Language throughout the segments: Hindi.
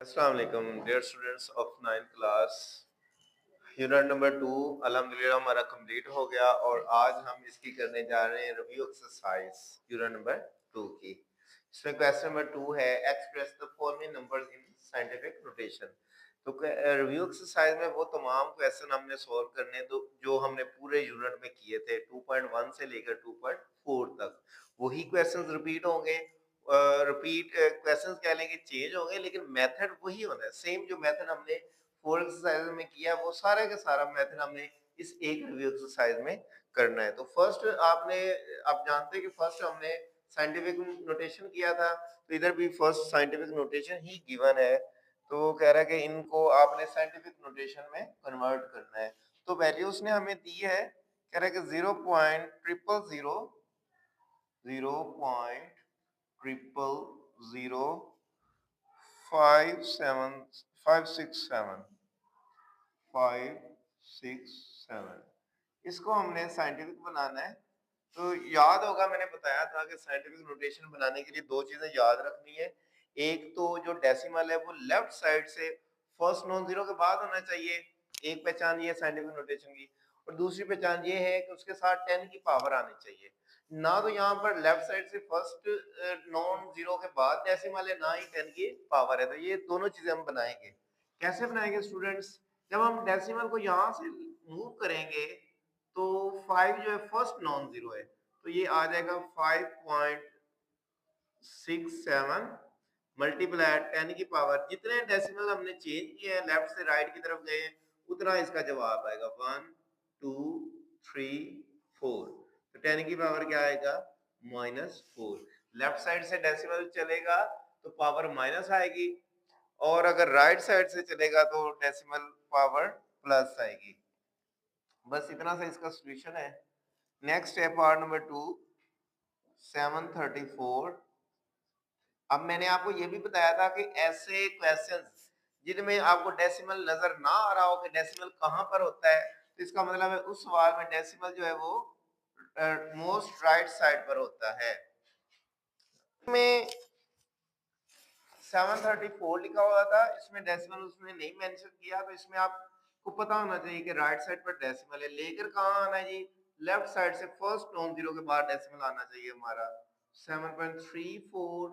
अस्सलाम वालेकुम dear students of 9th class. Unit number 2 अल्हम्दुलिल्लाह हमारा कंप्लीट हो गया और आज हम इसकी करने जा रहे हैं रिव्यू एक्सरसाइज यूनिट नंबर 2 की। इसमें क्वेश्चन नंबर 2 है express the following numbers in scientific notation. तो रिव्यू एक्सरसाइज में वो तमाम क्वेश्चन हमने सॉल्व करने तो जो हमने पूरे यूनिट में किए थे 2.1 से लेकर 2.4 तक वही क्वेश्चंस रिपीट होंगे। रिपीट क्वेश्चंस कह लेंगे चेंज होंगे लेकिन मेथड वही होना है। सेम जो मेथड हमने 4 एक्सरसाइज में किया वो सारा का सारा मेथड हमने इस एक रिव्यू एक्सरसाइज में करना है। तो फर्स्ट आप जानते हैं कि फर्स्ट हमने साइंटिफिक नोटेशन किया था, तो इधर भी फर्स्ट साइंटिफिक नोटेशन ही गिवन है। तो वो कह रहा है कि इनको आपने साइंटिफिक नोटेशन में कन्वर्ट करना है। तो वैल्यू उसने हमें दी है, कह रहा है कि 0.000567 इसको हमने साइंटिफिक बनाना है। तो याद होगा मैंने बताया था कि साइंटिफिक नोटेशन बनाने के लिए दो चीजें याद रखनी है। एक तो जो डेसिमल है वो लेफ्ट साइड से फर्स्ट नॉन जीरो के बाद होना चाहिए, एक पहचान ये है साइंटिफिक नोटेशन की। और दूसरी पहचान ये है कि उसके साथ 10 की पावर आनी चाहिए। ना तो यहाँ पर लेफ्ट साइड से फर्स्ट नॉन जीरो के बाद डेसिमल है, ना ही 10 की पावर है। तो ये दोनों चीजें हम बनाएंगे। कैसे बनाएंगे स्टूडेंट्स? जब हम डेसिमल को यहाँ से मूव करेंगे तो 5 जो है फर्स्ट नॉन जीरो है, तो ये आ जाएगा 5.67 मल्टीप्लाई 10 की पावर। जितने डेसिमल हमने चेंज किए हैं लेफ्ट से राइट की तरफ गए उतना इसका जवाब आएगा 1 2 3 4। तो 10 की पावर क्या आएगा? -4। लेफ्ट साइड से डेसिमल चलेगा तो पावर माइनस आएगी, और अगर राइट साइड से चलेगा तो डेसिमल पावर प्लस आएगी। बस इतना सा इसका सॉल्यूशन है। नेक्स्ट है पार्ट नंबर 2 734। अब मैंने आपको ये भी बताया था कि ऐसे क्वेश्चंस जिनमें आपको डेसिमल नजर ना आ रहा हो कि डेसिमल कहां पर होता है, तो इसका मतलब है उस सवाल में डेसिमल जो है वो मोस्ट राइट साइड पर होता है। में 734 लिखा हुआ था, इसमें डेसिमल उसने नहीं मेंशन किया, तो इसमें आपको पता होना चाहिए कि राइट साइड पर डेसिमल है। लेकर कहाँ आना है जी? लेफ्ट साइड से फर्स्ट नॉन जीरो के बाद डेसिमल आना चाहिए हमारा। 7.34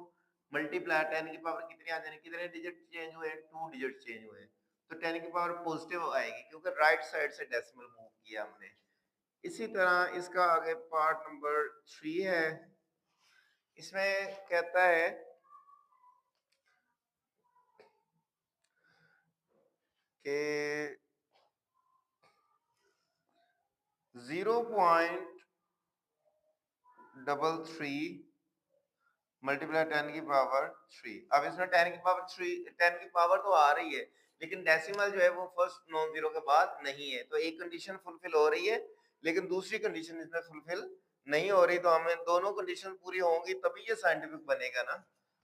मल्टीप्लाई 10 की पावर कितनी आ जाएगी? कितने डिजिट चेंज हुए? 2 डिजिट चेंज हुए। तो 10 की पावर पॉजिटिव आएगी क्योंकि राइट साइड से डेसिमल मूव किया हमने। इसी तरह इसका आगे पार्ट नंबर 3 है। इसमें कहता है कि 0.33 मल्टीप्लाई 10 की पावर 3। अब इसमें 10 की पावर 3, 10 की पावर तो आ रही है लेकिन डेसिमल जो है वो फर्स्ट नॉन जीरो के बाद नहीं है। तो एक कंडीशन फुलफिल हो रही है लेकिन दूसरी कंडीशन इसमें फुलफिल नहीं हो रही। तो हमें दोनों कंडीशन पूरी होंगी तभी ये साइंटिफिक बनेगा ना।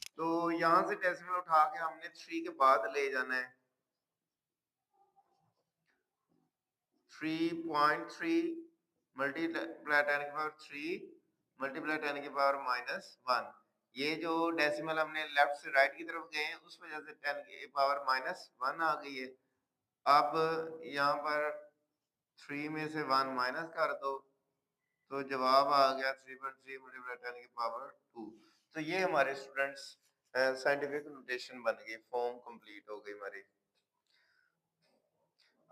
तो यहाँ से डेसिमल उठा के हमने 3 के बाद ले जाना है। 3.3 मल्टीप्लाई 10 की पावर 3 मल्टीप्लाई 10 की पावर -1। ये जो डेसिमल हमने लेफ्ट से राइट की तरफ गए हैं उस वजह से 10 की पावर -1 आ गई है। अब यहाँ पर 3 में से 1 माइनस कर दो तो जवाब आ गया 3.3 मल्टीप्लाई 10 की पावर 2। तो ये हमारे स्टूडेंट्स साइंटिफिक नोटेशन बन गई, फॉर्म कंप्लीट हो गई हमारी।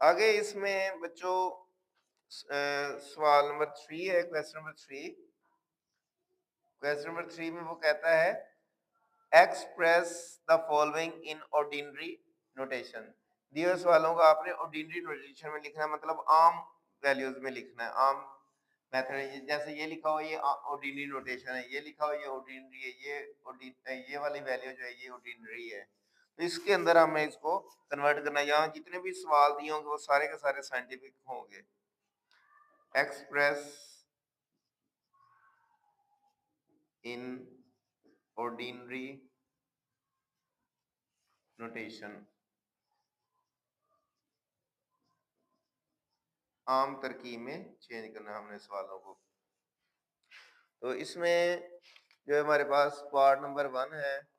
आगे इसमें बच्चों सवाल नंबर 3 है, क्वेश्चन नंबर 3। क्वेश्चन नंबर 3 में वो कहता है express the following in ordinary notation. दिए सवालों को आपने ऑर्डिनरी नोटेशन में लिखना है, मतलब आम वैल्यूज में लिखना है, आम मेथड। जैसे ये लिखा हुआ ये ऑर्डिनरी नोटेशन है, ये लिखा हुआ ये ऑर्डिनरी है, ये वाली वैल्यू जो है ये ऑर्डिनरी है। तो इसके अंदर हमें इसको कन्वर्ट करना है। यहाँ जितने भी सवाल दिए होंगे वो सारे के सारे साइंटिफिक होंगे। एक्सप्रेस इन ऑर्डिनरी नोटेशन, आम तरकीब में चेंज करना हमने सवालों को। तो इसमें जो हमारे पास पार्ट नंबर 1 है,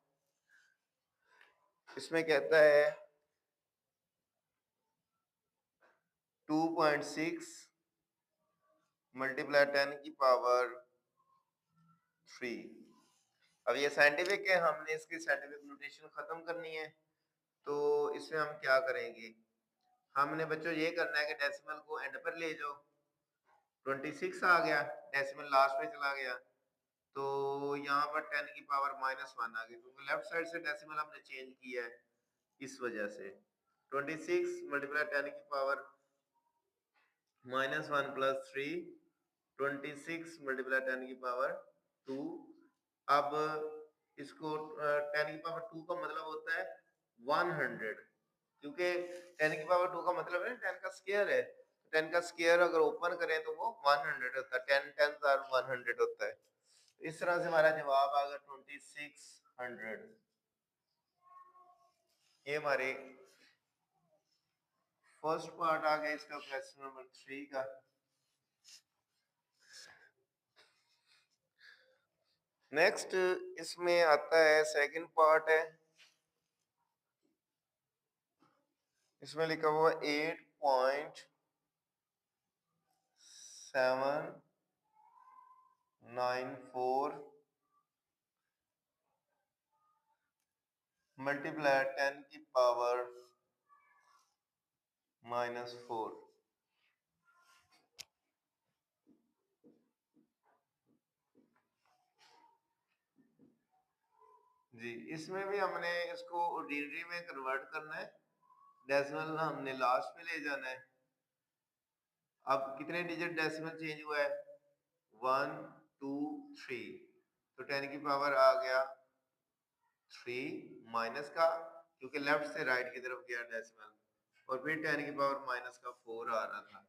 इसमें कहता है 2.6 मल्टीप्लाई 10 की पावर 3। अब ये साइंटिफिक है, हमने इसकी साइंटिफिक नोटेशन खत्म करनी है। तो इसमें हम क्या करेंगे, हमने बच्चों ये करना है कि डेसिमल को एंड पर ले जाओ। 26 आ गया, डेसिमल लास्ट पे चला गया, तो यहाँ पर 10 की पावर -1 आ गई, क्योंकि लेफ्ट साइड से डेसिमल हमने चेंज किया है, इस वजह से 26 मल्टीप्लाई 10 की पावर -1 प्लस 3, 26 मल्टीप्लाई 10 की पावर 2। अब इसको 10 की पावर 2 का मतलब होता है 100, क्योंकि 10 की पावर 2 का मतलब है 10 का स्क्वायर है। 10 का स्क्वायर अगर ओपन करें तो वो 100 होता है, 10 10 आर 100 होता है। इस तरह से हमारा जवाब आ गया 2600। ये हमारे फर्स्ट पार्ट आ गया इसका, क्वेश्चन नंबर 3 का। नेक्स्ट इसमें आता है सेकंड पार्ट है, इसमें लिखा हुआ 8.794 मल्टीप्लाई 10 की पावर -4। जी, इसमें भी हमने इसको ऑर्डिनरी में कन्वर्ट करना है, डेसिमल हमने लास्ट में ले जाना है। अब कितने डिजिट डेसिमल चेंज हुआ है, 1 2 3, तो 10 की पावर आ गया 3 माइनस का, क्योंकि लेफ्ट से राइट की तरफ गया डेसिमल, और फिर 10 की पावर माइनस का 4 आ रहा था।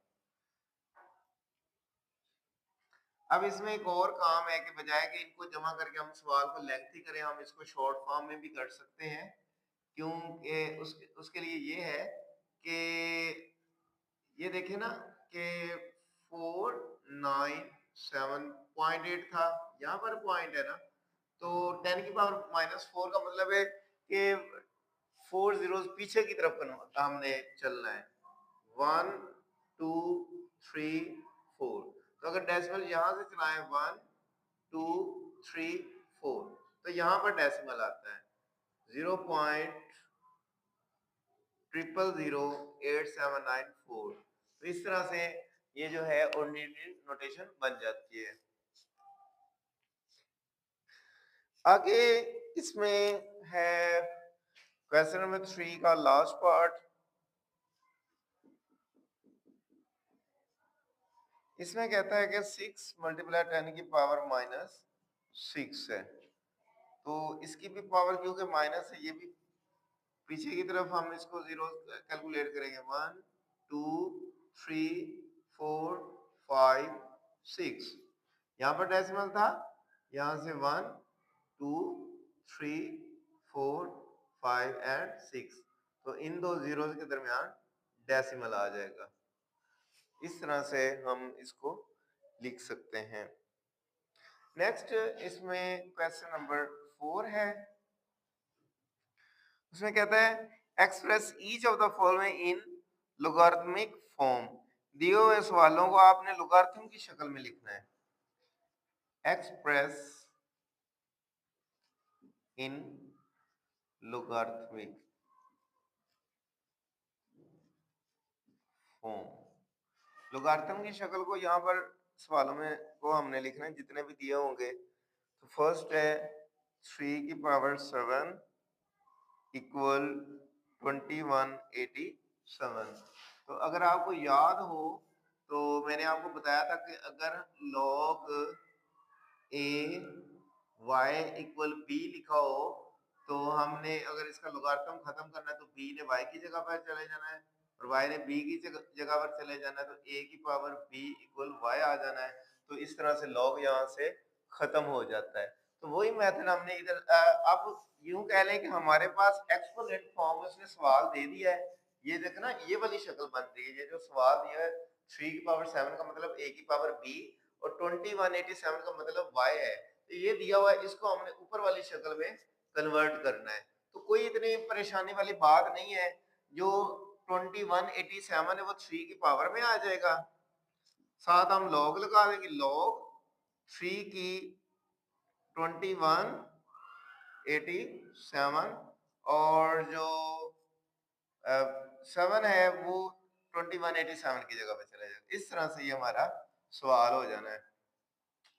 अब इसमें एक और काम है कि बजाय कि इनको जमा करके हम सवाल को लेंथी करें, हम इसको शॉर्ट फॉर्म में भी कर सकते हैं। क्योंकि उसके लिए ये है कि ये देखें ना कि 497.8 था, यहाँ पर पॉइंट है ना, तो 10 की पावर -4 का मतलब है कि 4 जीरोस पीछे की तरफ हमने चलना है, 1 2 3 4। तो अगर डेसिमल यहाँ से चलाएं 1 2 3 4, तो यहाँ पर डेसिमल आता है 0.00087994। तो इस तरह से ये जो है ऑर्डिनरी नोटेशन बन जाती है। आगे इसमें है क्वेश्चन नंबर 3 का लास्ट पार्ट। इसमें कहता है कि 6 मल्टीप्लाई 10 की पावर -6 है, तो इसकी भी पावर क्योंकि माइनस है, ये भी पीछे की तरफ हम इसको जीरो कैलकुलेट करेंगे, 1 2 3 4 5 6। यहाँ पर डेसिमल था, यहाँ से 1 2 3 4 5 एंड 6, तो इन दो जीरो के दरमियान डेसिमल आ जाएगा। इस तरह से हम इसको लिख सकते हैं। नेक्स्ट इसमें क्वेश्चन नंबर 4 है, उसमें कहता है express each of the following in logarithmic form. दिए हुए सवालों को आपने लोगारिथम की शक्ल में लिखना है। Express in logarithmic form. Logarithm की शक्ल को यहाँ पर सवालों में को हमने लिखना है, जितने भी दिए होंगे। तो फर्स्ट है 3 की पावर 7 इक्वल 2187। तो अगर आपको याद हो तो मैंने आपको बताया था कि अगर log a y equal b लिखा हो, तो हमने अगर इसका लोगारिथम खत्म करना है तो b ने y की जगह पर चले जाना है और y ने b की जगह पर चले जाना है, तो a की पावर b इक्वल y आ जाना है। तो इस तरह से log यहाँ से खत्म हो जाता है। तो वही मेथड हमने इधर अब यूं कह लें कि हमारे पास एक्सपोनेंट फॉर्म में उसने सवाल दे दिया है। ये देखना, ये वाली शक्ल बन रही है, ये जो सवाल दिया है 3 की पावर 7 का मतलब a की पावर b और 2187 का मतलब y है। तो ये दिया हुआ है, इसको हमने ऊपर वाली शक्ल में कन्वर्ट करना है। तो कोई इतनी परेशानी वाली बात नहीं है। जो 2187 है वो 3 की पावर में आ जाएगा। साथ हम लॉग लगा देंगे, लॉग 3 की 2187 और जो 7 है वो 2187 की जगह पे चला जाएगा। इस तरह से ये हमारा सवाल हो जाना है।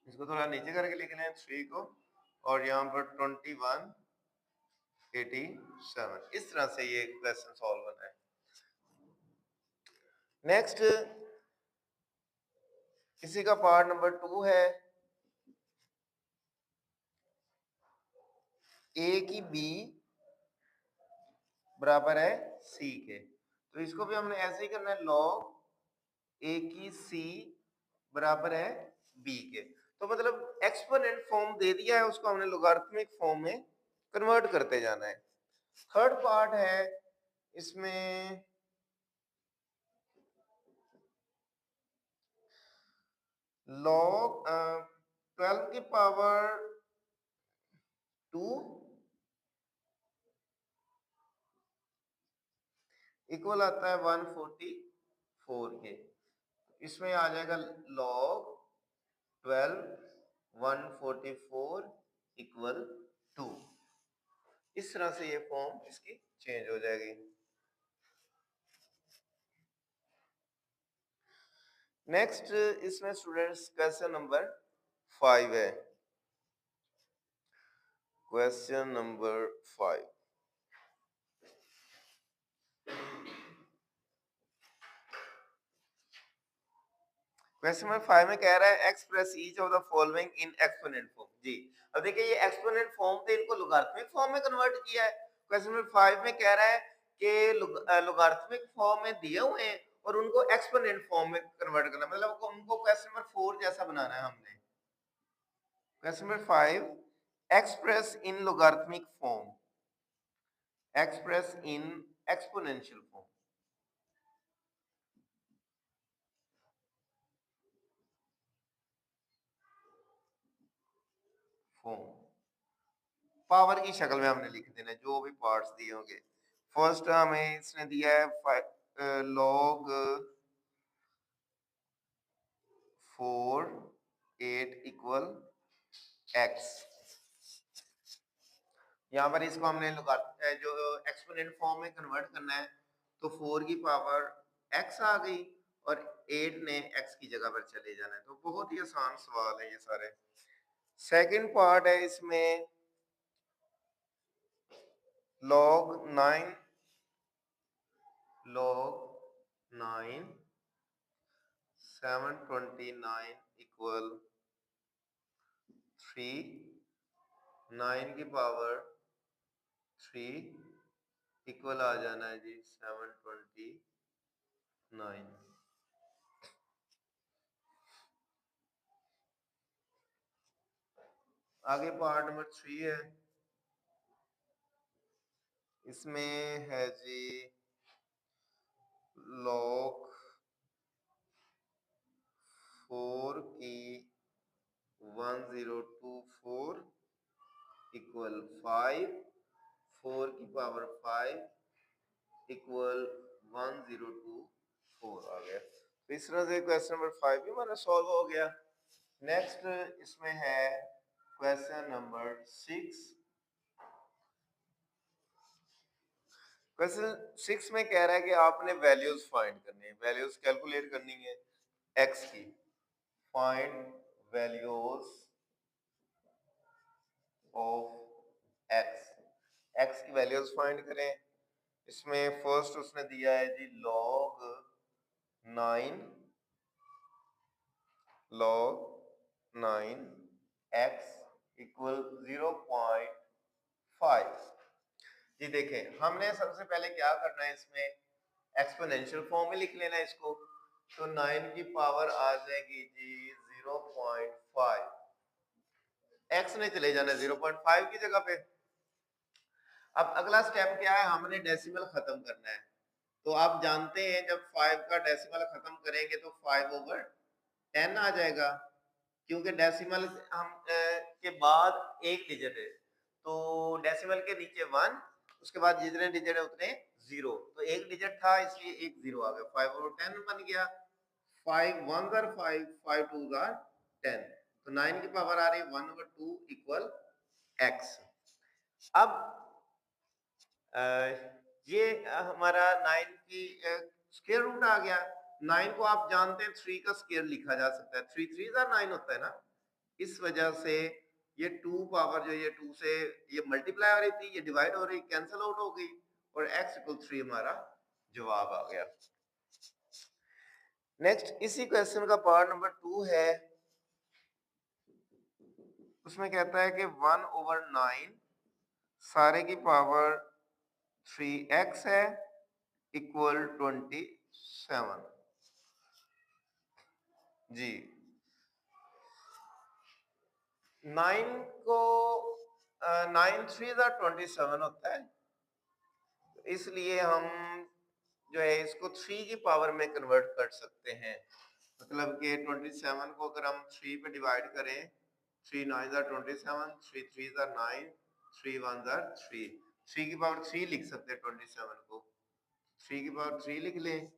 इसको थोड़ा नीचे करके लिख लें 3 को और यहाँ पर 2187, इस तरह से ये क्वेश्चन सॉल्व होना है। नेक्स्ट किसी का पार्ट नंबर 2 है, ए की बी बराबर है सी के। तो इसको भी हमने ऐसे ही करना है, लॉग ए की सी बराबर है बी के। तो मतलब एक्सपोनेंट फॉर्म दे दिया है, उसको हमने लोगारिथमिक फॉर्म में कन्वर्ट करते जाना है। थर्ड पार्ट है इसमें लॉग 12 की पावर 2 इक्वल आता है 144 के। इसमें आ जाएगा लॉग 12 144 इक्वल 2। इस तरह से ये फॉर्म इसकी चेंज हो जाएगी। नेक्स्ट इसमें स्टूडेंट्स क्वेश्चन नंबर 5 है। क्वेश्चन नंबर 5, क्वेश्चन नंबर 5 में कह रहा है express each of the following in exponent form. जी अब देखिए ये एक्सपोनेंट फॉर्म थे, इनको लोगारिथमिक फॉर्म में कन्वर्ट किया है। क्वेश्चन नंबर 5 में कह रहा है कि लोगारिथमिक फॉर्म में दिए हुए हैं और उनको एक्सपोनेंट फॉर्म में कन्वर्ट करना, मतलब उनको क्वेश्चन नंबर 4 जैसा बनाना है हमने। Question number 5, express in logarithmic form, express in exponential form. Power की शक्ल में हमने लिख देना है जो भी पार्ट्स दिए होंगे। फर्स्ट हमें इसने दिया है लॉग 4 8 इक्वल एक्स। यहाँ पर इसको हमने जो एक्सपोनेंट फॉर्म में कन्वर्ट करना है, तो 4 की पावर x आ गई और 8 ने x की जगह पर चले जाना है। तो बहुत ही आसान सवाल है ये सारे। सेकंड पार्ट है इसमें log 9 729 इक्वल 3, 9 की पावर 3 इक्वल आ जाना है जी 729। आगे पार्ट नंबर 3 है, इसमें है जी log 4 की 1024 इक्वल 5, 4 की पावर 5 इक्वल 1024 आ गया। तो इस तरह से क्वेश्चन नंबर 5 भी हमारा सॉल्व हो गया। नेक्स्ट इसमें है क्वेश्चन नंबर 6। क्वेश्चन 6 में कह रहा है कि आपने वैल्यूज फाइंड करनी है, वैल्यूज कैलकुलेट करनी है x की। फाइंड वैल्यूज ऑफ x की वैल्यूज फाइंड करें। इसमें फर्स्ट उसने दिया है जी log 9 x इक्वल 0.5। जी देखें हमने सबसे पहले क्या करना है, इसमें एक्सपोनेंशियल फॉर्म में लिख लेना है इसको। तो 9 की पावर आ जाएगी जी 0.5, x ने चले जाना 0.5 की जगह पे। अब अगला स्टेप क्या है, हमने डेसिमल खत्म करना है। तो आप जानते हैं जब 5 का डेसिमल खत्म करेंगे तो 5/10 आ जाएगा, क्योंकि डेसिमल हम के बाद एक डिजिट है, तो डेसिमल के नीचे 1 उसके बाद जितने डिजिट है उतने जीरो, तो एक डिजिट था इसलिए एक जीरो आ गया, 5/10 बन गया, 5 1 5 2 10, तो 9 की पावर आ रही है 1/2 इक्वल x। अब ये हमारा 9 की स्क्वायर रूट आ गया। 9 को आप जानते हैं 3 का स्क्वायर लिखा जा सकता है, 3 3 9 होता है ना, इस वजह से ये 2 पावर जो ये 2 से ये मल्टीप्लाई हो रही थी, ये डिवाइड हो रही, कैंसिल आउट हो गई और x इक्वल 3 हमारा जवाब आ गया। नेक्स्ट इसी क्वेश्चन का पार्ट नंबर 2 है, उसमें कहता है कि 1/9 सारे की पावर 3x है इक्वल 27 जी। 9 को 9 3 27 होता है, इसलिए हम जो है इसको 3 की पावर में कन्वर्ट कर सकते हैं, मतलब कि 27 को अगर हम 3 पे डिवाइड करें, 3 9 27, 3 3 9, 3 1 3, 3 की पावर 3 लिख सकते हैं 27 को, 3 की पावर 3 लिख लें।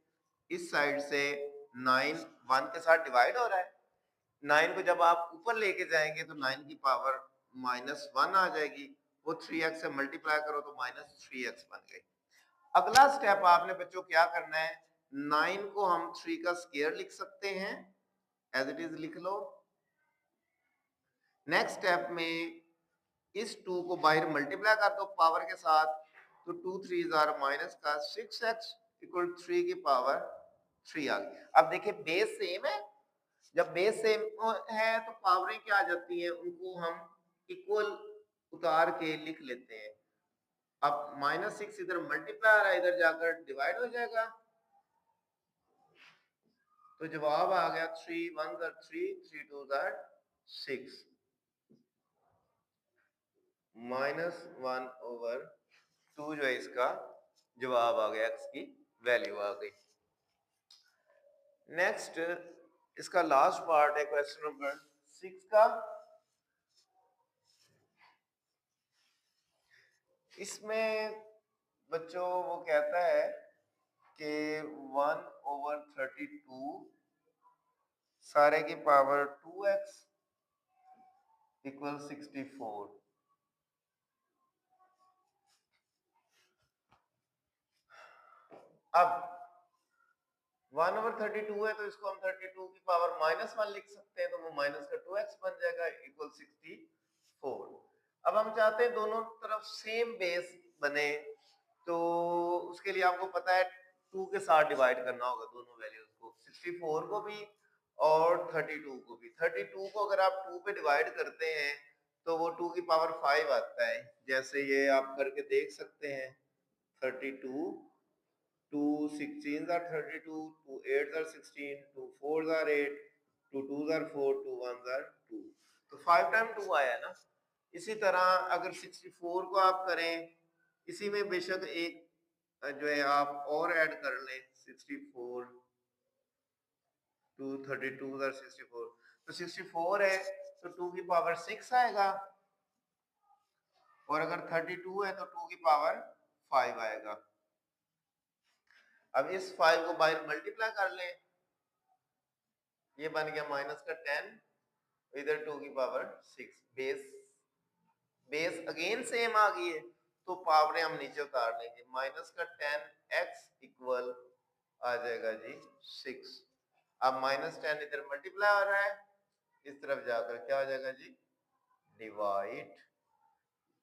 इस साइड से 9 1 के साथ डिवाइड हो रहा है, 9 को जब आप ऊपर लेके जाएंगे तो 9 की पावर -1 आ जाएगी, वो 3x से मल्टीप्लाई करो तो -3x बन गई। अगला स्टेप आपने बच्चों क्या करना है, 9 को हम 3 का स्क्वायर लिख सकते हैं, एज इट इज लिख लो। नेक्स्ट स्टेप में इस 2 को बाहर मल्टीप्लाई कर दो पावर के साथ, तो 2 3 माइनस का 6x इक्वल 3 की पावर 3 आ गई। अब देखिए बेस सेम है, जब बेस सेम है तो पावरें क्या आ जाती हैं, उनको हम इक्वल उतार के लिख लेते हैं। अब -6 इधर मल्टीप्लाई आ रहा है, इधर जाकर डिवाइड हो जाएगा, तो जवाब आ गया 3 1 3 3 2 6, -1/2 जो है इसका जवाब आ गया, x की वैल्यू आ गई। नेक्स्ट इसका लास्ट पार्ट है क्वेश्चन नंबर 6 का, इसमें बच्चों वो कहता है कि 1/32 सारे की पावर 2x इक्वल 64। अब 1/32 है तो इसको हम 32 की पावर -1 लिख सकते हैं, तो वो माइनस का 2x बन जाएगा इक्वल 64। अब हम चाहते हैं दोनों तरफ सेम बेस बने, तो उसके लिए आपको पता है 2 के साथ डिवाइड करना होगा दोनों वैल्यूज को, 64 को भी और 32 को भी। 32 को अगर आप 2 पे डिवाइड करते हैं तो वो 2 की पावर 5 आता है, जैसे ये आप करके देख सकते हैं, 32 2 16 are 32, 2 8 are 16, 2 4 are 8, 2 2 are 4, 2 1 are 2, तो 5 टाइम 2 आया ना। इसी तरह अगर 64 को आप करें, इसी में बेशक एक जो है आप और ऐड कर लें, 64 2 32 are 64, तो 64 है तो 2 की पावर 6 आएगा, और अगर 32 है तो 2 की पावर 5 आएगा। अब इस 5 को बाहर मल्टीप्लाई कर लें, ये बन गया माइनस का 10, इधर 2 की पावर 6, बेस अगेन सेम आ गई है, तो पावरें हम नीचे उतार लेंगे, माइनस का 10x इक्वल आ जाएगा जी 6। अब -10 इधर मल्टीप्लाई हो रहा है, इस तरफ जाकर क्या हो जाएगा जी, डिवाइड,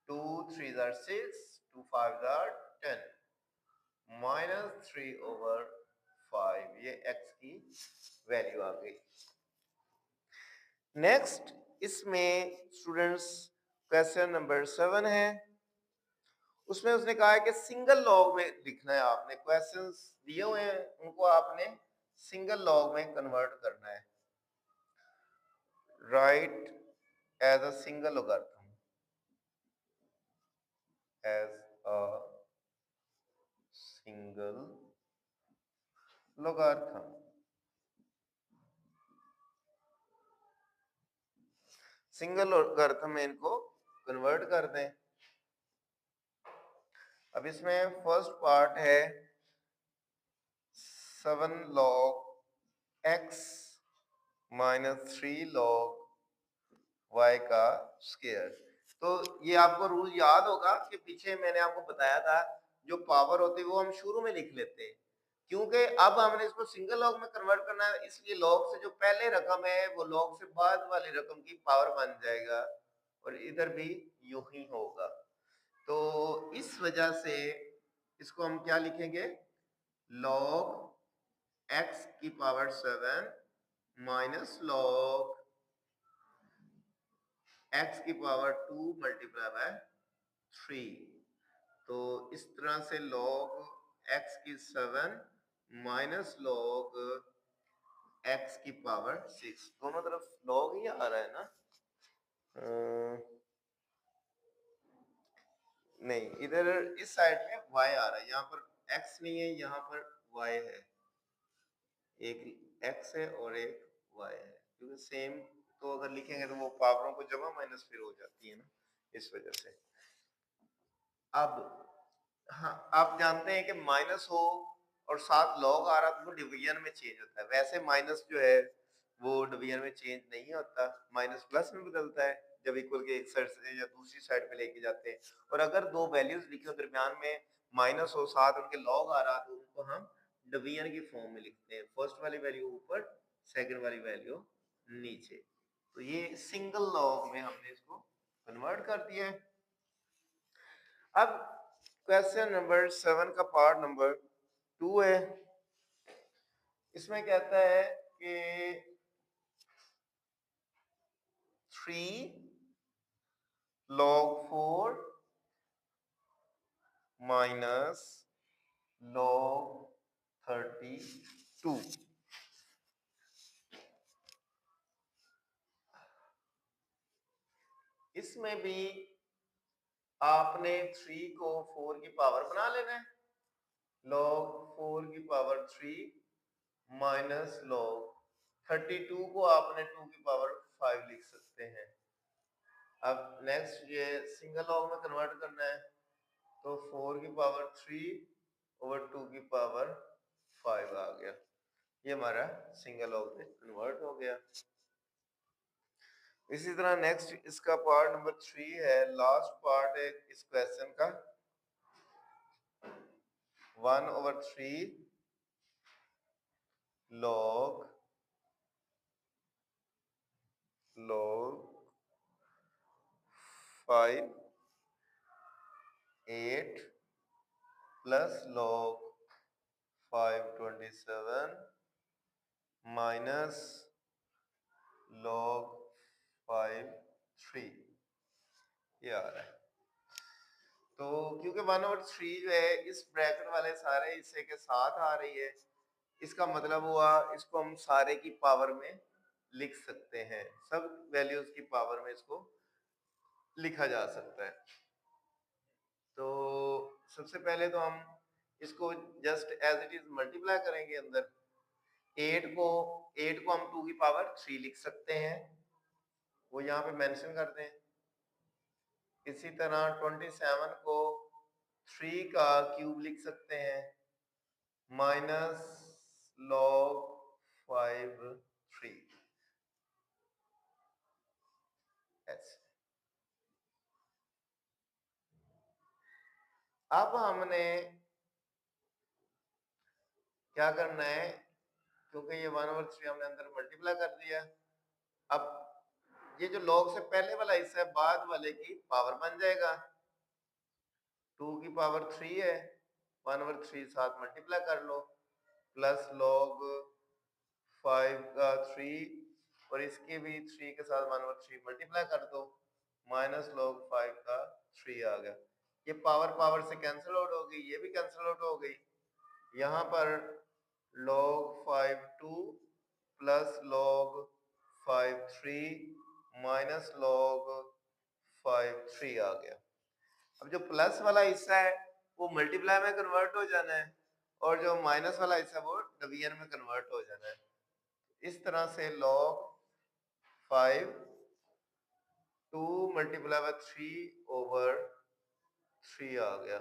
2 3 6, 2 5 10, -3/5, ये x की वैल्यू आ गई। नेक्स्ट इसमें स्टूडेंट्स क्वेश्चन नंबर 7 है, उसमें उसने कहा है कि सिंगल लॉग में लिखना है, आपने क्वेश्चंस दिए हुए हैं उनको आपने सिंगल लॉग में कन्वर्ट करना है। Write as a single logarithm, as a single logarithm, single logarithm में इनको कन्वर्ट कर दें। अब इसमें फर्स्ट पार्ट है 7 log x minus 3 log y का स्क्वायर। तो ये आपको रूल याद होगा कि पीछे मैंने आपको बताया था जो पावर होती है वो हम शुरू में लिख लेते हैं, क्योंकि अब हमने इसको सिंगल लॉग में कन्वर्ट करना है, इसलिए लॉग से जो पहले रकम है वो लॉग से बाद वाली रकम की पावर बन जाएगा और इधर भी यूं ही होगा। तो इस वजह से इसको हम क्या लिखेंगे, log x की पावर 7 माइनस log x की पावर 2 मल्टीप्लाई बाय 3। तो इस तरह से log x की 7 माइनस log x की पावर 6, दोनों तरफ log ही आ रहा है ना। नहीं, इधर इस साइड में y आ रहा है, यहाँ पर x नहीं है, यहाँ पर y है, एक x है और एक y है, क्योंकि सेम तो अगर लिखेंगे तो वो पावरों को जमा माइनस फिर हो जाती है ना, इस वजह से। अब हाँ, आप जानते हैं कि माइनस हो और साथ लॉग आ रहा तो वो डिवीजन में चेंज होता है, वैसे माइनस जो है वो डिवीजन में चेंज नहीं होता, माइनस प्लस में बदलता है जब इक्वल के एक साइड से या दूसरी साइड पे लेके जाते हैं। और अगर दो वैल्यूज लिखी हो दरमियान में माइनस हो साथ उनके लॉग आ रहा तो उनको हम डिवीजन की फॉर्म में लिखते हैं, फर्स्ट वाली वैल्यू ऊपर, सेकंड वाली वैल्यू नीचे। तो ये सिंगल लॉग में हमने इसको कन्वर्ट कर दिया है। अब क्वेश्चन नंबर 7 का पार्ट नंबर 2 है। इसमें कहता है कि 3 log 4 माइनस log 32। इसमें भी आपने 3 को 4 की पावर बना लेना है, log 4 की पावर 3 माइनस log 32 को आपने 2 की पावर 5 लिख सकते हैं। अब नेक्स्ट ये सिंगल लॉग में कन्वर्ट करना है, तो 4 की पावर 3 ओवर 2 की पावर 5 आ गया, ये हमारा सिंगल लॉग में कन्वर्ट हो गया। इसी तरह नेक्स्ट इसका पार्ट नंबर 3 है, लास्ट पार्ट है इस क्वेश्चन का, 1/3 log 5 8 plus log 527 minus log 5 3, ये आ रहा है। तो क्योंकि 1/3 जो है इस ब्रैकेट वाले सारे हिस्से के साथ आ रही है, इसका मतलब हुआ इसको हम सारे की पावर में लिख सकते हैं, सब वैल्यूज की पावर में इसको लिखा जा सकता है। तो सबसे पहले तो हम इसको just as it is multiply करेंगे अंदर, 8 को हम 2 की पावर 3 लिख सकते हैं, वो यहाँ पे मेंशन कर दें। इसी तरह 27 को 3 का क्यूब लिख सकते हैं माइनस log 5 3 ऐसे। अब हमने क्या करना है, क्योंकि ये 1/3 हमने अंदर मल्टीप्लाई कर दिया, अब ये जो log से पहले वाला हिस्सा है बाद वाले की पावर बन जाएगा, 2 की पावर 3 है, 1/3 साथ मल्टीप्लाई कर लो, प्लस log 5 का 3 और इसके भी 3 के साथ 1/3 मल्टीप्लाई कर दो, माइनस log 5 का 3 आ गया। ये पावर पावर से कैंसिल आउट हो गई, ये भी कैंसिल आउट हो गई, यहाँ पर log 5 2 plus log 5 3 minus log 5 3 आ गया। अब जो प्लस वाला हिस्सा है वो मल्टीप्लाई में कन्वर्ट हो जाना है और जो माइनस वाला हिस्सा वो डिवीजन में कन्वर्ट हो जाना है। इस तरह से log 5 2 मल्टीप्लाई बाय 3 ओवर 3 आ गया।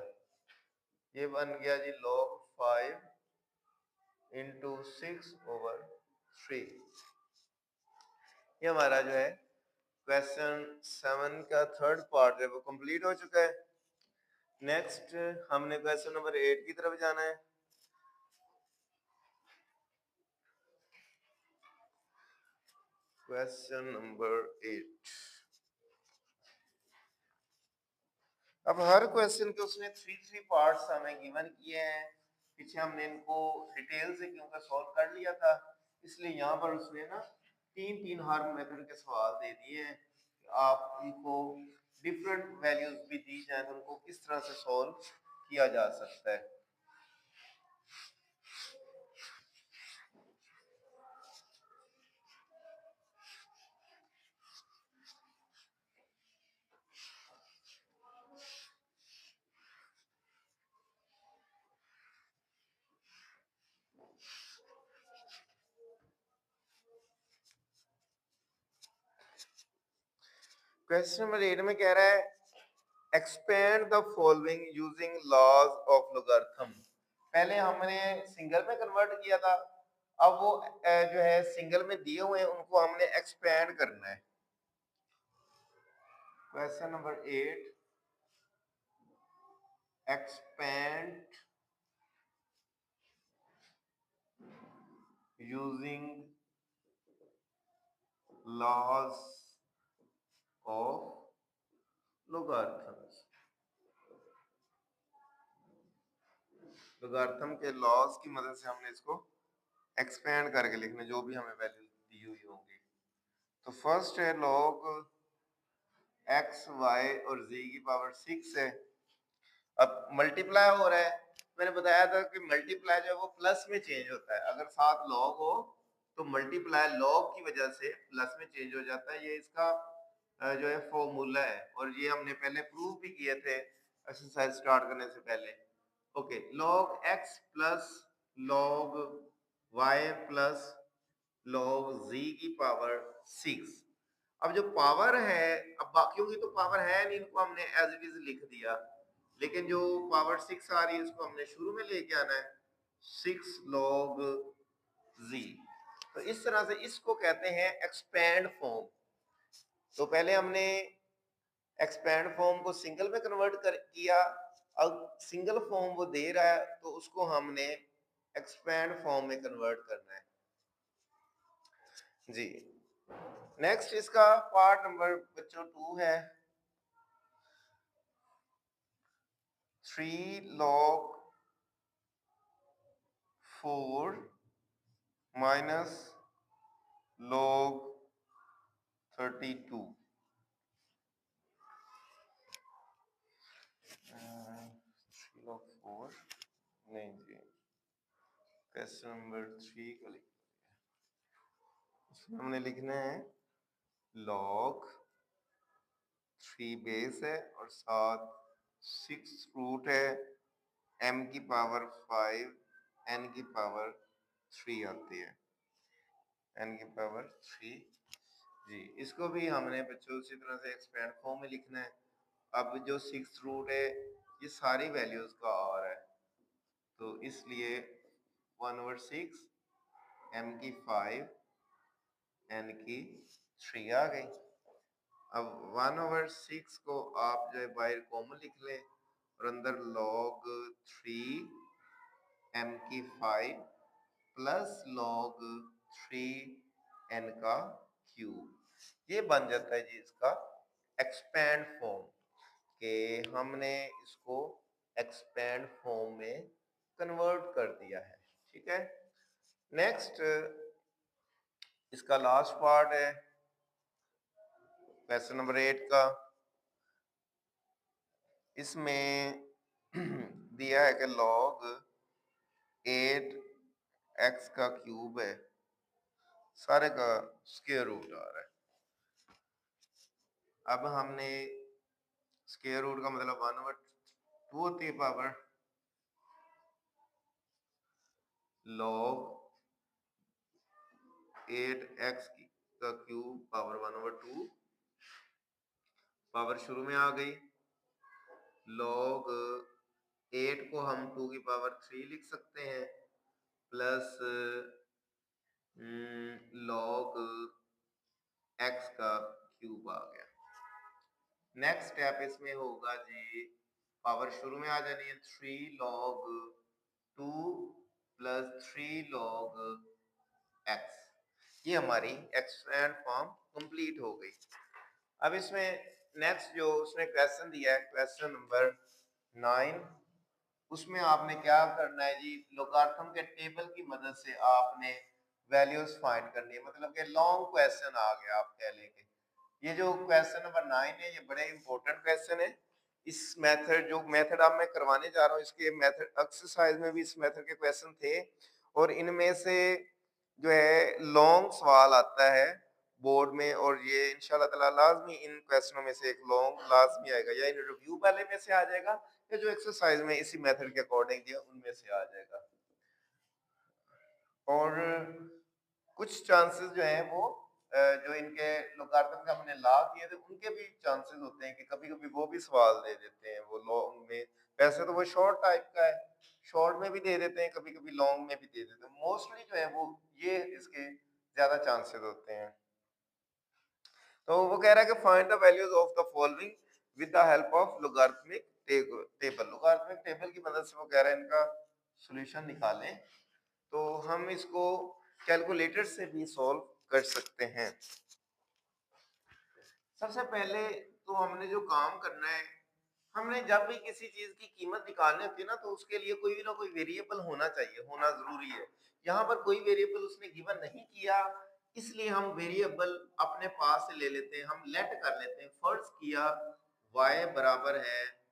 ये बन गया जी log 5 इंटू 6/3। ये हमारा जो है क्वेश्चन 7 का थर्ड पार्ट है वो कंप्लीट हो चुका है। नेक्स्ट हमने क्वेश्चन नंबर 8 की तरफ जाना है। Question number 8। अब हर क्वेश्चन के उसने 3 पार्ट्स हमें गिवन किए हैं। पीछे हमने इनको डिटेल से क्योंकि सॉल्व कर लिया था, इसलिए यहाँ पर उसने ना 3 हर मेथड के सवाल दे दिए हैं। आप उनको डिफरेंट वैल्यूज भी दी जाए तो उनको किस तरह से सॉल्व किया जा सकता है। क्वेश्चन नंबर 8 में कह रहा है expand the following using laws of logarithm. पहले हमने सिंगल में कन्वर्ट किया था, अब वो जो है सिंगल में दिए हुए हैं उनको हमने एक्सपेंड करना है। Question number 8, expand using laws of logarithms. Logarithm के लॉज की मदद से हमने इसको एक्सपेंड करके लिखना, जो भी हमें वैल्यू दी हुई होंगी। तो फर्स्ट है लॉग एक्स वाई और z की पावर 6 है। अब मल्टीप्लाई हो रहा है, मैंने बताया था कि मल्टीप्लाई जो है वो प्लस में चेंज होता है। अगर साथ लॉग हो तो मल्टीप्लाई लॉग की वजह से प्लस में चेंज हो जाता है। ये इसका जो है फॉर्मूला है और ये हमने पहले प्रूव भी किए थे एक्सरसाइज स्टार्ट करने से पहले। Okay, log x plus log y plus log z की पावर 6। अब जो पावर है, अब बाकियों की तो पावर है नहीं, इनको हमने एज इट इज लिख दिया, लेकिन जो पावर 6 आ रही है इसको हमने शुरू में लेके आना है 6 log z। तो इस तरह से इसको कहते हैं एक्सपेंड फॉर्म। तो पहले हमने एक्सपेंड फॉर्म को सिंगल में कन्वर्ट कर किया, अब सिंगल फॉर्म वो दे रहा है तो उसको हमने एक्सपेंड फॉर्म में कन्वर्ट करना है जी। नेक्स्ट इसका पार्ट नंबर बच्चों 2 है 3 log 4 माइनस log 32। log 4 नहीं जी, क्वेश्चन नंबर 3 को इसमें हमने लिखना है log 3 बेस है और साथ 6 रूट है, m की पावर 5 n की पावर 3 आती है, n की पावर 3 जी। इसको भी हमने बच्चों उसी तरह से एक्सपेंड फॉर्म में लिखना है। अब जो 6 रूट है ये सारी वैल्यूज का और है, तो इसलिए 1/6 m की 5 n की 3 आ गई। अब 1/6 को आप जो है बाहर कॉमन लिख लें और अंदर log 3 m की 5 प्लस log 3 n का क्यूब, ये बन जाता है जी इसका एक्सपेंड फॉर्म, के हमने इसको एक्सपेंड फॉर्म में कन्वर्ट कर दिया है। ठीक है, नेक्स्ट इसका लास्ट पार्ट है क्वेश्चन नंबर 8 का। इसमें दिया है कि log 8 x का क्यूब है, सारे का स्क्वायर रूट आ रहा है। अब हमने स्क्वायर रूट का मतलब 1/2 होती है पावर log 8x का क्यूब पावर 1/2, पावर शुरू में आ गई, log 8 को हम 2 की पावर 3 लिख सकते हैं प्लस log x का क्यूब आ गया। नेक्स्ट स्टेप इसमें होगा जी, पावर शुरू में आ जानी है 3 log 2 प्लस 3 log x। ये हमारी एक्सपेंड फॉर्म कंप्लीट हो गई। अब इसमें नेक्स्ट जो उसने क्वेश्चन दिया है, क्वेश्चन नंबर 9, उसमें आपने क्या करना है जी, लोगारिथम के टेबल की मदद से आपने वैल्यूज फाइंड करनी है। मतलब कि लॉन्ग क्वेश्चन आ गया आप कह लेंगे। ये जो क्वेश्चन नंबर 9 है, ये बड़े इंपॉर्टेंट क्वेश्चन है। इस मेथड, जो मेथड अब मैं करवाने जा रहा हूँ, इसके मेथड एक्सरसाइज में भी इस मेथड के क्वेश्चन थे, और इनमें से जो है लॉन्ग सवाल आता है बोर्ड में, और ये इंशाल्लाह ताला लाजमी इन क्वेश्चनों में से एक लॉन्ग लाजमी आएगा, या इन रिव्यू वाले में से आ जाएगा, या जो एक्सरसाइज में इसी मेथड के अकॉर्डिंग दिया उनमें से आ जाएगा। और कुछ चांसेस जो हैं वो जो इनके लोगारिथम का हमने ला किए थे, उनके भी चांसेस होते हैं कि कभी कभी वो भी सवाल दे देते हैं वो लॉन्ग में। वैसे तो वो शॉर्ट टाइप का है, शॉर्ट में भी दे देते हैं, कभी कभी लॉन्ग में भी दे देते हैं। मोस्टली जो है वो ये इसके ज्यादा चांसेस होते हैं। तो वो कह रहा है कि find the values of the following with the help of logarithmic table. Logarithmic table की मदद से वो कह रहा है इनका सॉल्यूशन निकालें। तो हम इसको कैलकुलेटर से भी सॉल्व कर सकते हैं। सबसे पहले तो हमने जो काम करना है, हमने जब भी किसी चीज की कीमत निकालनी होती है ना, तो उसके लिए कोई ना कोई वेरिएबल होना चाहिए, होना जरूरी है। यहाँ पर कोई वेरिएबल उसने गिवन नहीं किया, इसलिए हम वेरिएबल अपने पास से ले लेते हैं, हम लेट कर लेते हैं। फर्ज किया y बराबर है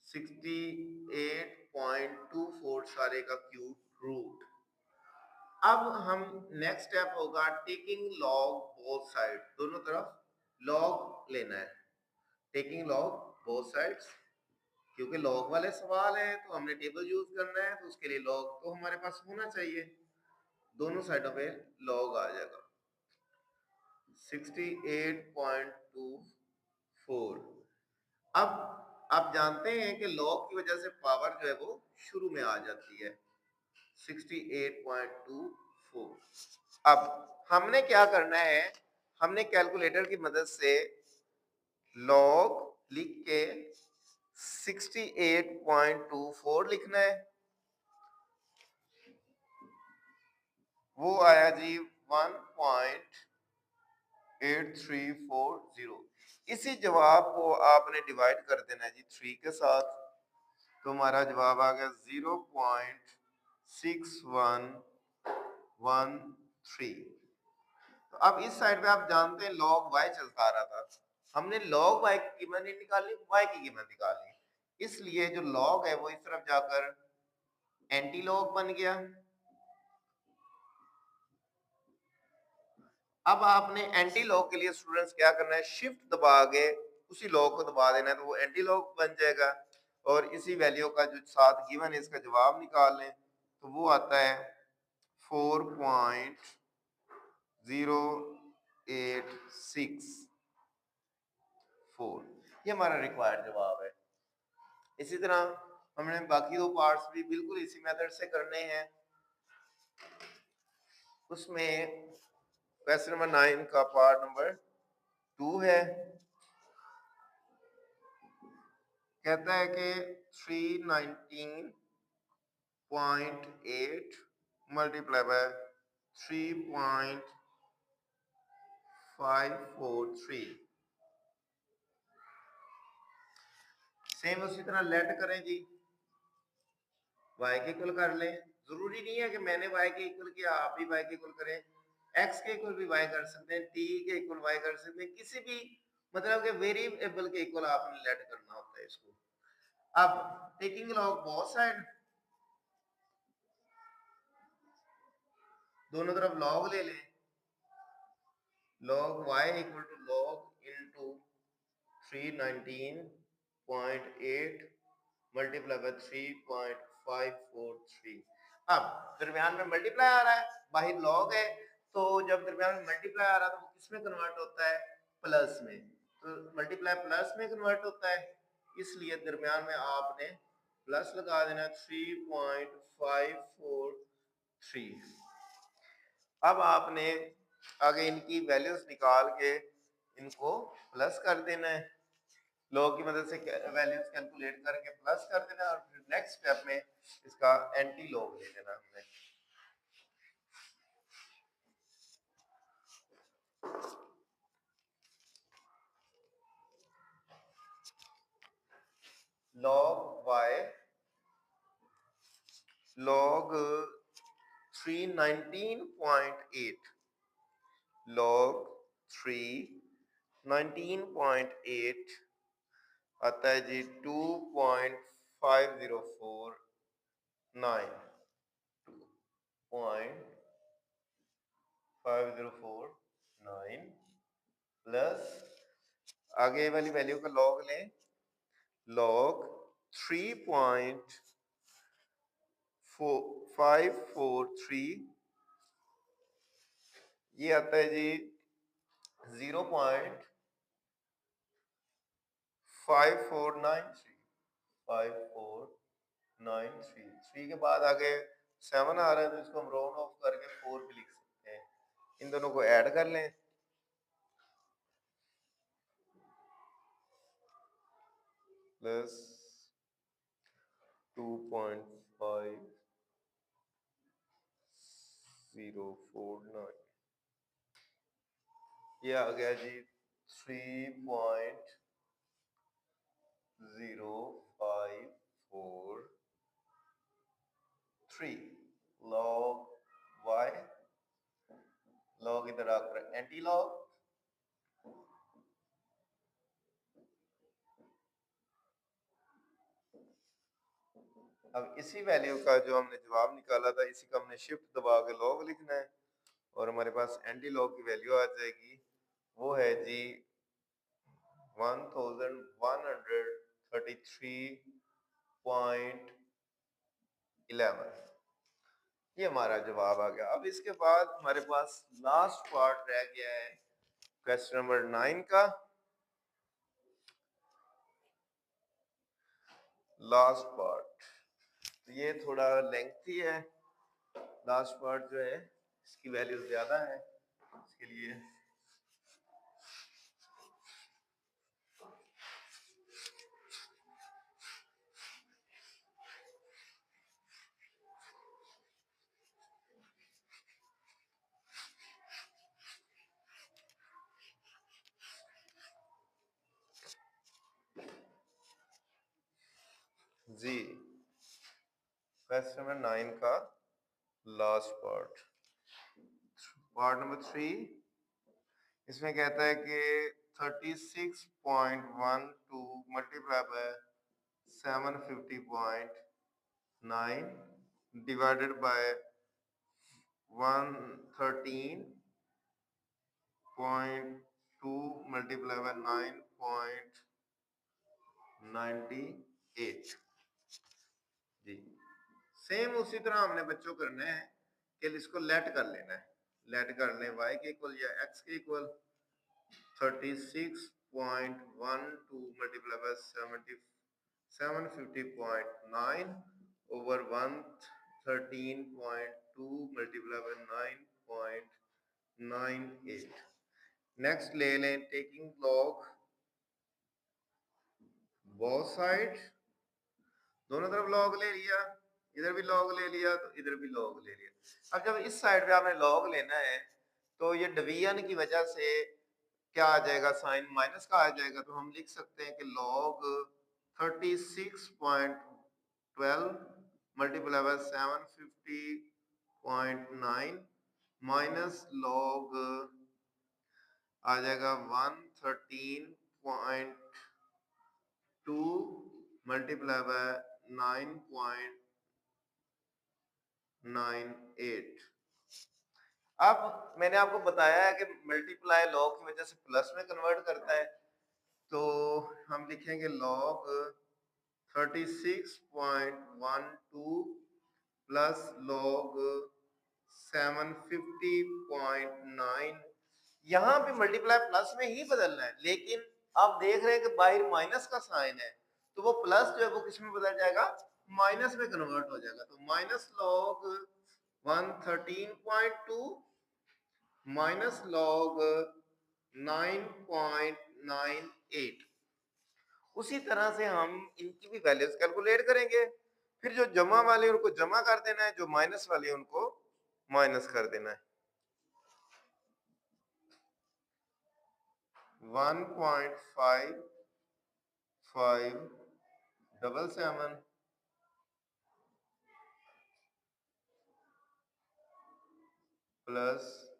68.24 सारे का क्यूब रूट। अब हम नेक्स्ट स्टेप होगा टेकिंग लॉग बोथ साइड, दोनों तरफ लॉग लेना है। टेकिंग लॉग बोथ साइड्स, क्योंकि लॉग वाले सवाल है तो हमने टेबल यूज करना है, तो उसके लिए लॉग तो हमारे पास होना चाहिए। दोनों साइडों पे लॉग आ जाएगा 68.24। अब आप जानते हैं कि लॉग की वजह से पावर जो है वो शुरू में आ जाती है 68.24। अब हमने क्या करना है, हमने कैलकुलेटर की मदद से लॉग लिख के 68.24 लिखना है। वो आया जी 1.8340। इसी जवाब को आपने डिवाइड कर देना है जी 3 के साथ, तो हमारा जवाब आ गया 0.6113। तो अब इस साइड पे आप जानते हैं log y चलता आ रहा था, हमने log y की कीमत नहीं निकाली, y की कीमत निकाली, इसलिए जो log है वो इस तरफ जाकर एंटी लॉग बन गया। अब आपने एंटी लॉग के लिए स्टूडेंट्स क्या करना है, शिफ्ट दबा के उसी लॉग को दबा देना है, तो वो एंटी लॉग बन जाएगा। और इसी वैल्यू का जो साथ गिवन है इसका जवाब निकाल लें, तो वो आता है 4.086 ये हमारा रिक्वायर्ड जवाब है। इसी तरह हमने बाकी दो पार्ट्स भी बिल्कुल इसी मेथड से करने हैं। उसमें क्वेश्चन नंबर 9 का पार्ट नंबर 2 है, कहता है कि 319.8 मल्टीप्लाई बाय 3.543। सेम उसी तरह लेट करें जी, y के इक्वल कर लें। जरूरी नहीं है कि मैंने y के इक्वल किया आप भी y के इक्वल करें, x के इक्वल भी y कर सकते हैं, t के इक्वल y कर सकते हैं, किसी भी मतलब के वेरिएबल के इक्वल आपने लेट करना होता है इसको। अब टेकिंग लॉग बोथ साइड, दोनों तरफ लॉग ले लें, log y equal to log into 319.8 multiply by 3.543। अब दरमियान में मल्टीप्लाई आ रहा है, बाहर लॉग है, तो जब दरमियान में मल्टीप्लाई आ रहा है तो वो किस में कन्वर्ट होता है, प्लस में। तो मल्टीप्लाई प्लस में कन्वर्ट होता है, इसलिए दरमियान में आपने प्लस लगा देना 3.543। अब आपने आगे इनकी वैल्यूज निकाल के इनको प्लस कर देना है, लॉग की मदद से वैल्यूज कैलकुलेट करके प्लस कर देना और फिर नेक्स्ट स्टेप में इसका एंटी लॉग ले लेना हमने। log y log 319.8 log 319.8 आता है जी 2.5049 2.5049 प्लस आगे वाली वैल्यू का लॉग लें, log 3.543 ये आता है जी 0.5493 3 के बाद आगे 7 आ रहा है तो इसको हम राउंड ऑफ करके 4 भी लिख सकते हैं। इन दोनों को ऐड कर लें, प्लस 2.5049 ये आ गया जी 3.0543 log y log इधर आकर एंटी लॉग अब इसी वैल्यू का जो हमने जवाब निकाला था इसी का हमने शिफ्ट दबा के लॉग लिखना है और हमारे पास एंटी लॉग की वैल्यू आ जाएगी, वो है जी 1133.11। ये हमारा जवाब आ गया। अब इसके बाद हमारे पास लास्ट पार्ट रह गया है क्वेश्चन नंबर 9 का। लास्ट पार्ट ये थोड़ा लेंथी है, लास्ट पार्ट जो है इसकी वैल्यू ज्यादा है, इसके लिए जी क्वेश्चन नंबर 9 का लास्ट पार्ट, पार्ट नंबर 3, इसमें कहता है कि 36.12 multiply by 750.9 divided by 113.2 multiply by 9.98 जी। सेम उसी तरह हमने बच्चों करना है कि इसको लेट कर लेना है, लेट करने y के इक्वल या x के equal 36.12 multiply by 750.9 over 113.2 multiply by 9.98। Next ले लें टेकिंग लॉग बोथ साइड, दोनों तरफ लॉग ले लिया, इधर भी लॉग ले लिया तो इधर भी लॉग ले लिया। अब जब इस साइड पे आपने लॉग लेना है तो ये डिवीजन की वजह से क्या आ जाएगा, साइन माइनस का आ जाएगा, तो हम लिख सकते हैं कि log 36.12 multiply by 750.9 minus log आ जाएगा 113.2 मल्टीप्लाई बाय 9.98। अब मैंने आपको बताया है कि मल्टीप्लाई लॉग की वजह से प्लस में कन्वर्ट करता है, तो हम लिखेंगे लॉग 36.12 प्लस लॉग 750.9। यहाँ पे मल्टीप्लाई प्लस में ही बदलना है, लेकिन आप देख रहे हैं कि बाहर माइनस का साइन है तो वो प्लस जो है वो किस में बदल जाएगा, माइनस में कन्वर्ट हो जाएगा, तो माइनस लॉग 113.2 माइनस लॉग 9.98। उसी तरह से हम इनकी भी वैल्यूज कैलकुलेट करेंगे, फिर जो जमा वाले उनको जमा कर देना है, जो माइनस वाले उनको माइनस कर देना है। 1.5577 प्लस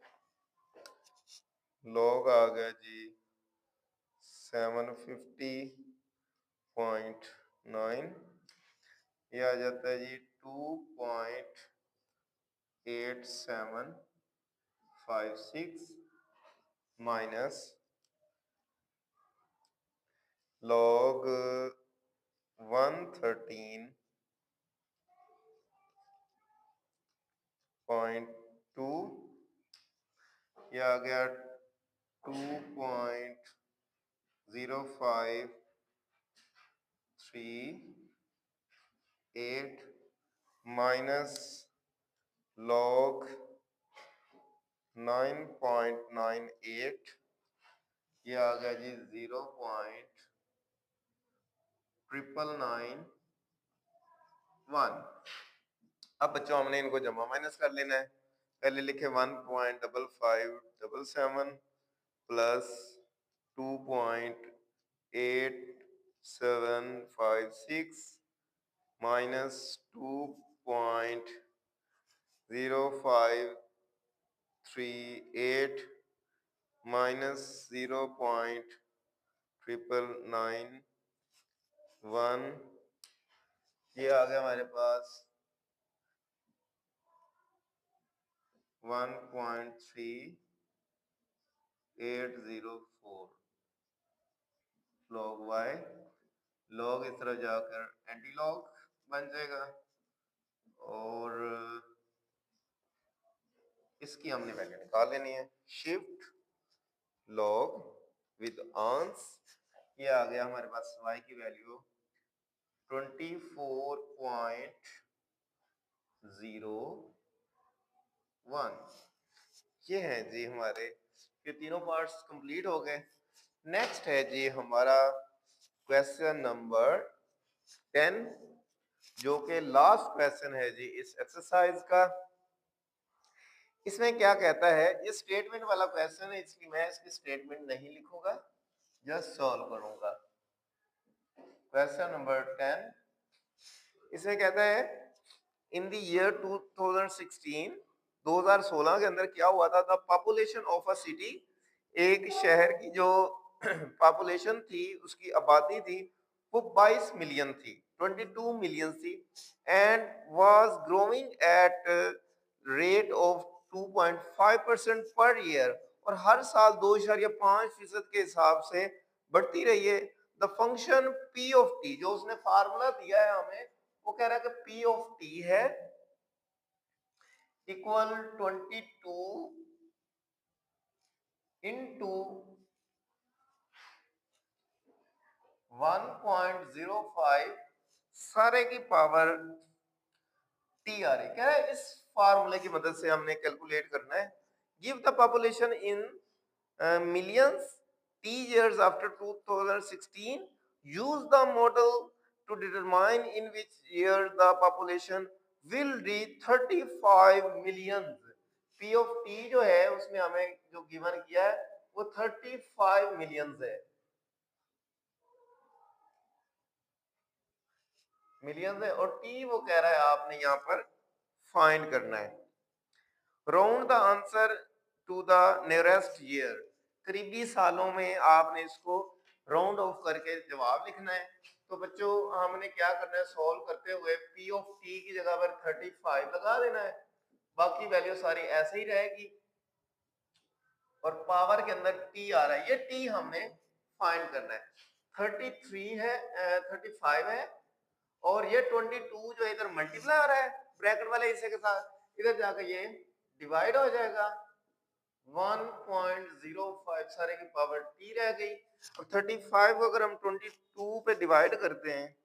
लॉग आ गया जी 750.9, ये आ जाता है जी 2.8756 माइनस लॉग 113.2, ये आ गया 2.0538 माइनस लॉग 9.98, ये आ गया जी 0.99991। अब बच्चों हमने इनको जमा माइनस कर लेना है। पहले लिखे 1.5577 प्लस 2.8756 माइनस 2.0538 माइनस 0.99991, ये आ गया हमारे पास 1.3804 log y, log इस तरह जाकर एंटी लॉग बन जाएगा, और इसकी हमने वैल्यू निकाल लेनी है। शिफ्ट लॉग विद आंस, ये आ गया हमारे पास y की वैल्यू 24.01। ये है जी हमारे, ये तीनों पार्ट्स कंप्लीट हो गए। नेक्स्ट है जी हमारा क्वेश्चन नंबर 10, जो कि लास्ट क्वेश्चन है जी इस एक्सरसाइज का। इसमें क्या कहता है, ये स्टेटमेंट वाला क्वेश्चन है, इसलिए मैं इसकी स्टेटमेंट नहीं लिखूंगा, जस्ट सॉल्व करूंगा। क्वेश्चन नंबर 10, इसमें कहता है इन द ईयर 2016 के अंदर क्या हुआ था, the population of a city, एक शहर की जो पॉपुलेशन थी, उसकी आबादी थी, वो 22 मिलियन थी, 22 मिलियन थी, and was growing at rate of 2.5% per year, और हर साल 2.5% के हिसाब से बढ़ती रही है। The function P of T, जो उसने फार्मूला दिया है हमें, वो कह रहा है कि पी ऑफ टी है इक्वल 22 इंटू 1.05 सारे की पावर टी आ रही। क्या है, इस फार्मूले की मदद से हमने कैलकुलेट करना है। Give the population in millions t years after 2016, use the model to determine in which year the population will reach 35 million. P of T जो है उसमें हमें जो गिवन किया है वो 35 मिलियन है, मिलियंस है, और टी वो कह रहा है आपने यहाँ पर फाइंड करना है। Round the answer to the nearest year, करीबी सालों में आपने इसको राउंड ऑफ करके जवाब लिखना है। तो बच्चों हमने क्या करना है, सॉल्व करते हुए पी ऑफ टी की जगह पर 35 लगा देना है, बाकी वैल्यू सारी ऐसे ही रहेगी, और पावर के अंदर टी आ रहा है, ये टी हमने फाइंड करना है। 33 है, 35 है, और ये 22 जो इधर मल्टीप्लाई हो रहा है ब्रैकेट वाले हिस्से के साथ, इधर जाकर ये डिवाइड हो जाएगा, 1.05 सारे की पावर टी रह गई, और 35 को अगर हम 22 पे डिवाइड करते हैं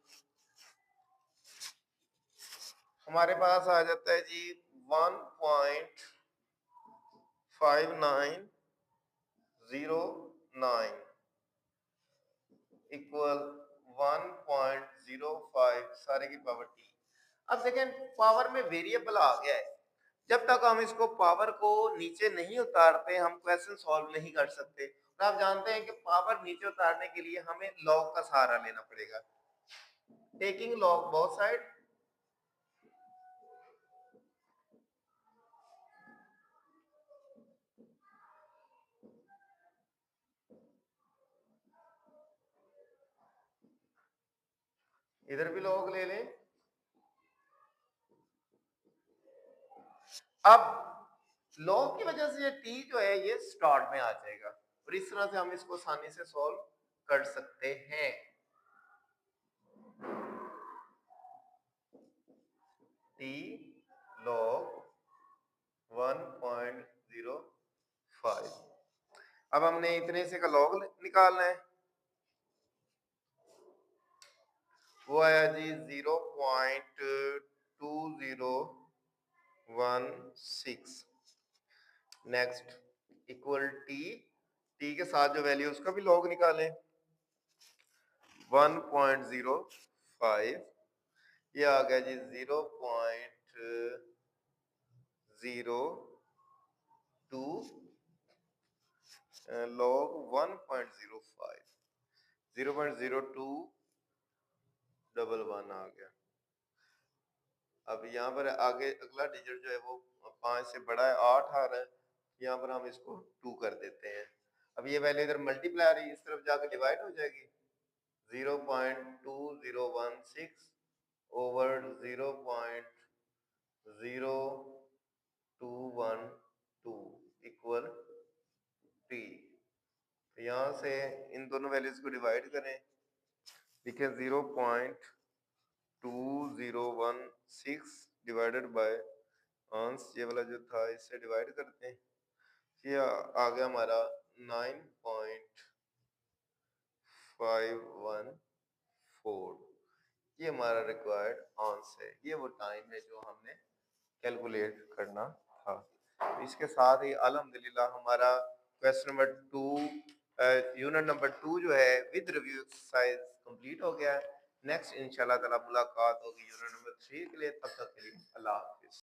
हमारे पास आ जाता है जी 1.5909 इक्वल 1.05 सारे की पावर टी। अब देखें पावर में वेरिएबल आ गया है, जब तक हम इसको पावर को नीचे नहीं उतारते हम क्वेश्चन सॉल्व नहीं कर सकते। और आप जानते हैं कि पावर नीचे उतारने के लिए हमें लॉग का सहारा लेना पड़ेगा। टेकिंग लॉग बोथ साइड, इधर भी लॉग ले लें। अब लॉग की वजह से ये टी जो है ये स्टार्ट में आ जाएगा और इस तरह से हम इसको आसानी से सॉल्व कर सकते हैं। T log 1.05। अब हमने इतने से का लॉग निकालना है, वो आया जी 0.2016। नेक्स्ट इक्वल टी, टी के साथ जो वैल्यू उसका भी लॉग निकालें 1.05, ये आ गया जी 0.02 लॉग 1.05, 0.0211 आ गया। अब यहाँ पर आगे अगला डिजिट जो है वो 5 से बड़ा है, 8 आ रहा है, यहाँ पर हम इसको 2 कर देते हैं। अब ये वैल्यू इधर मल्टीप्लाई आ रही है, इस तरफ जाकर डिवाइड हो जाएगी। 0.2016 ओवर 0.0212 इक्वल टी। यहाँ से इन दोनों वैल्यूज को डिवाइड करें, देखिए 0.2016 डिवाइडेड बाय अंश, ये वाला जो था इससे डिवाइड करते हैं, ये आ गया हमारा 9.514। ये हमारा रिक्वायर्ड आंसर है, ये वो टाइम है जो हमने कैलकुलेट करना था। तो इसके साथ ही अल्हम्दुलिल्लाह हमारा क्वेश्चन नंबर 2 यूनिट नंबर 2 जो है विद रिव्यू एक्सरसाइज कंप्लीट हो गया है। नेक्स्ट इंशाल्लाह ताला मुलाकात होगी यूनिट नंबर 3 के लिए, तब तक के लिए अल्लाह हाफिज।